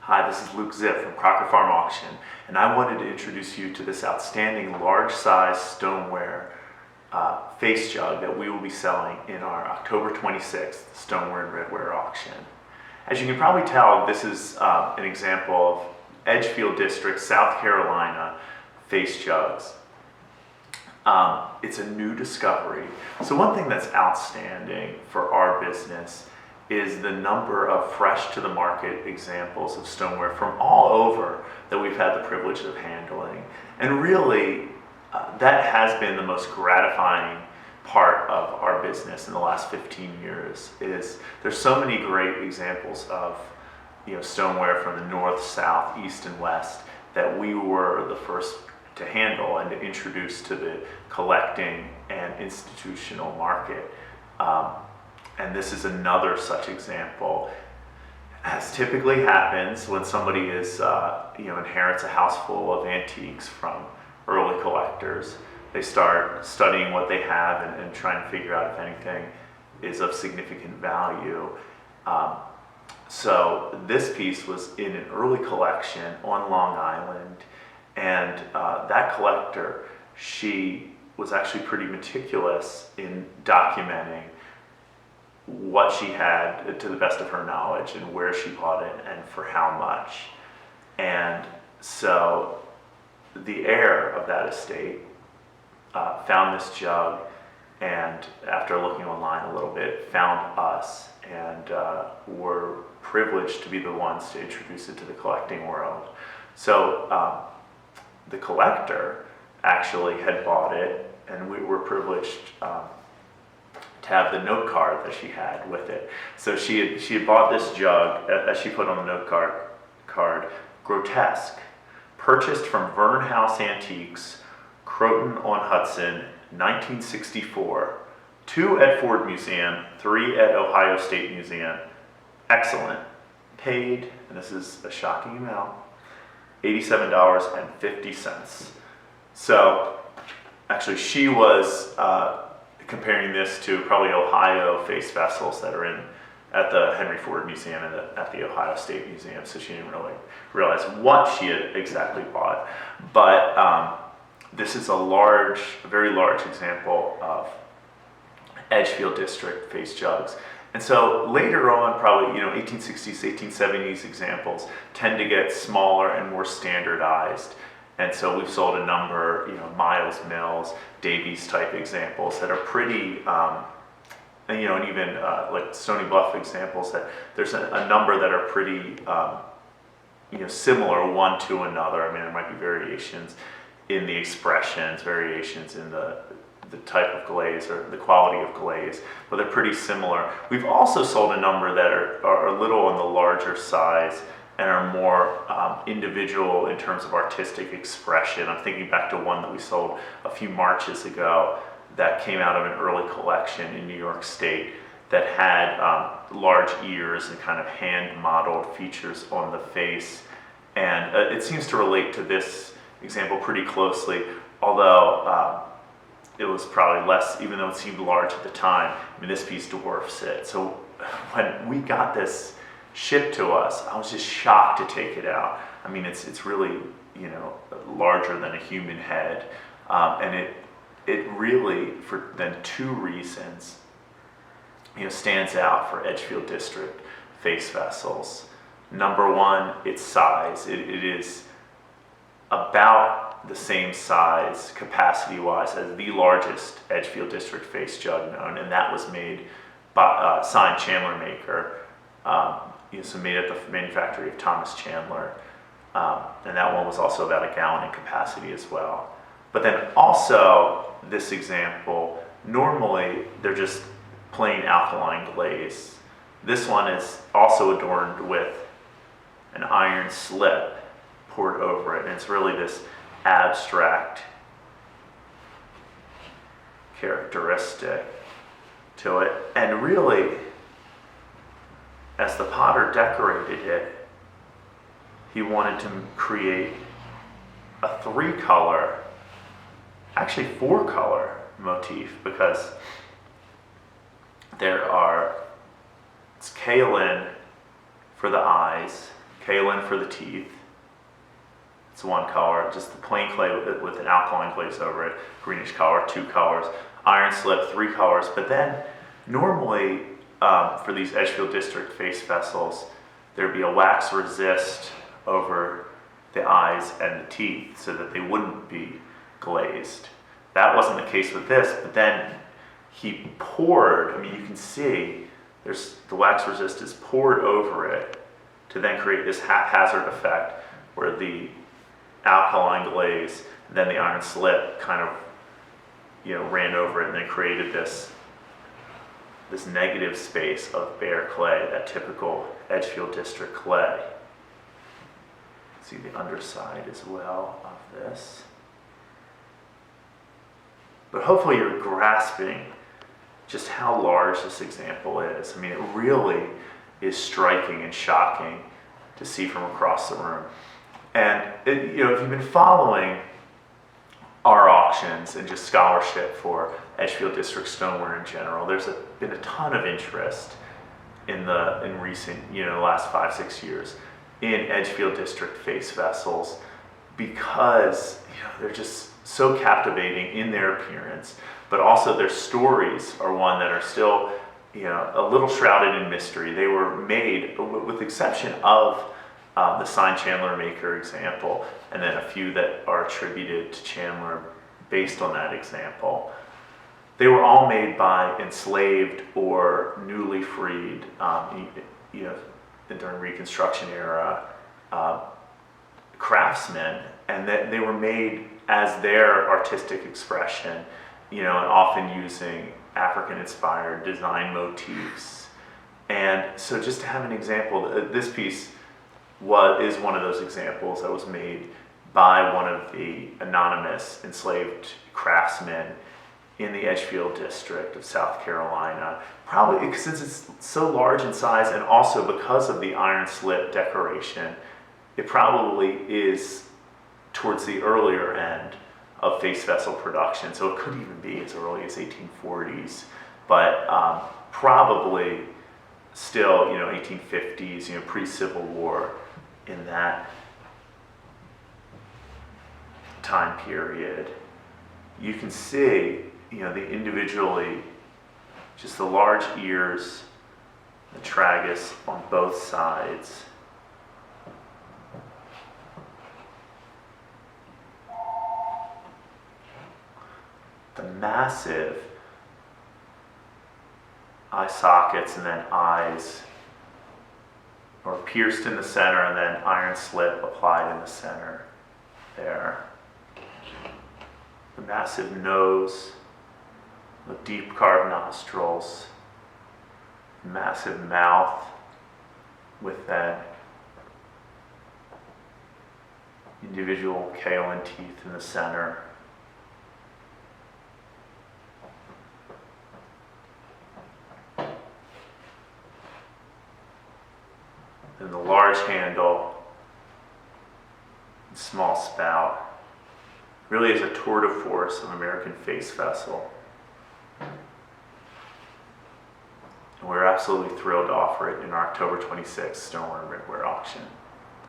Hi, this is Luke Ziff from Crocker Farm Auction, and I wanted to introduce you to this outstanding large-size stoneware face jug that we will be selling in our October 26th Stoneware and Redware auction. As you can probably tell, this is an example of Edgefield District, South Carolina face jugs. It's a new discovery. So one thing that's outstanding for our business is the number of fresh to the market examples of stoneware from all over that we've had the privilege of handling. And really, that has been the most gratifying part of our business in the last 15 years. Is there's so many great examples of stoneware from the north, south, east, and west that we were the first to handle and to introduce to the collecting and institutional market. And this is another such example. As typically happens when somebody inherits a house full of antiques from early collectors, they start studying what they have and trying to figure out if anything is of significant value. So this piece was in an early collection on Long Island, and that collector, she was actually pretty meticulous in documenting what she had to the best of her knowledge and where she bought it and for how much. And so the heir of that estate found this jug, and after looking online a little bit, found us, and were privileged to be the ones to introduce it to the collecting world. So the collector actually had bought it, and we were privileged to have the note card that she had with it. So she had bought this jug, as she put on the note card, grotesque, purchased from Vern House Antiques, Croton-on-Hudson, 1964, 2 at Ford Museum, 3 at Ohio State Museum. Excellent. Paid, and this is a shocking amount, $87.50. So actually she was comparing this to probably Ohio face vessels that are at the Henry Ford Museum and at the Ohio State Museum, so she didn't really realize what she had exactly bought. But this is a very large example of Edgefield District face jugs. And so later on, probably 1860s, 1870s examples tend to get smaller and more standardized. And so we've sold a number, Miles Mills, Davies type examples that are pretty, and even like Stony Bluff examples, that there's a number that are pretty, similar one to another. I mean, there might be variations in the expressions, variations in the type of glaze or the quality of glaze, but they're pretty similar. We've also sold a number that are a little on the larger size and are more individual in terms of artistic expression. I'm thinking back to one that we sold a few Marches ago that came out of an early collection in New York State that had large ears and kind of hand-modeled features on the face. And it seems to relate to this example pretty closely, although it was probably less, even though it seemed large at the time. I mean, this piece dwarfs it. So when we got this shipped to us, I was just shocked to take it out. I mean, it's really, larger than a human head. And it really, for then 2 reasons, stands out for Edgefield District face vessels. Number one, its size. It is about the same size, capacity-wise, as the largest Edgefield District face jug known, and that was made by signed Chandler maker. So made at the manufactory of Thomas Chandler, and that one was also about a gallon in capacity as well. But then also this example, normally they're just plain alkaline glaze. This one is also adorned with an iron slip poured over it, and it's really this abstract characteristic to it. And really, as the potter decorated it, he wanted to create a 3-color, actually 4-color motif, because it's kaolin for the eyes, kaolin for the teeth. It's one color, just the plain clay with an alkaline glaze over it, greenish color, 2 colors. Iron slip, 3 colors. But then normally for these Edgefield District face vessels, there'd be a wax resist over the eyes and the teeth so that they wouldn't be glazed. That wasn't the case with this, but then he poured, I mean, you can see there's the wax resist is poured over it to then create this haphazard effect where the alkaline glaze and then the iron slip kind of, ran over it and then created this negative space of bare clay, that typical Edgefield District clay. See the underside as well of this. But hopefully you're grasping just how large this example is. I mean, it really is striking and shocking to see from across the room. And if you've been following our auctions and just scholarship for Edgefield District stoneware in general, there's been a ton of interest in recent, last 5-6 years in Edgefield District face vessels because they're just so captivating in their appearance, but also their stories are one that are still, a little shrouded in mystery. They were made, with the exception of the signed Chandler Maker example, and then a few that are attributed to Chandler based on that example. They were all made by enslaved or newly freed, during Reconstruction era craftsmen, and that they were made as their artistic expression, and often using African-inspired design motifs. And so just to have an example, this piece is one of those examples that was made by one of the anonymous enslaved craftsmen in the Edgefield District of South Carolina. Probably since it's so large in size and also because of the iron slip decoration, it probably is towards the earlier end of face vessel production. So it could even be as early as 1840s, but probably still, 1850s, pre-Civil War in that time period. You can see, the individually, just the large ears, the tragus on both sides. The massive eye sockets and then eyes are pierced in the center and then iron slip applied in the center there. The massive nose, the deep carved nostrils, massive mouth with then individual kaolin teeth in the center. And the large handle, and small spout, really is a tour de force of American face vessel. And we're absolutely thrilled to offer it in our October 26th Stoneware and Redware auction.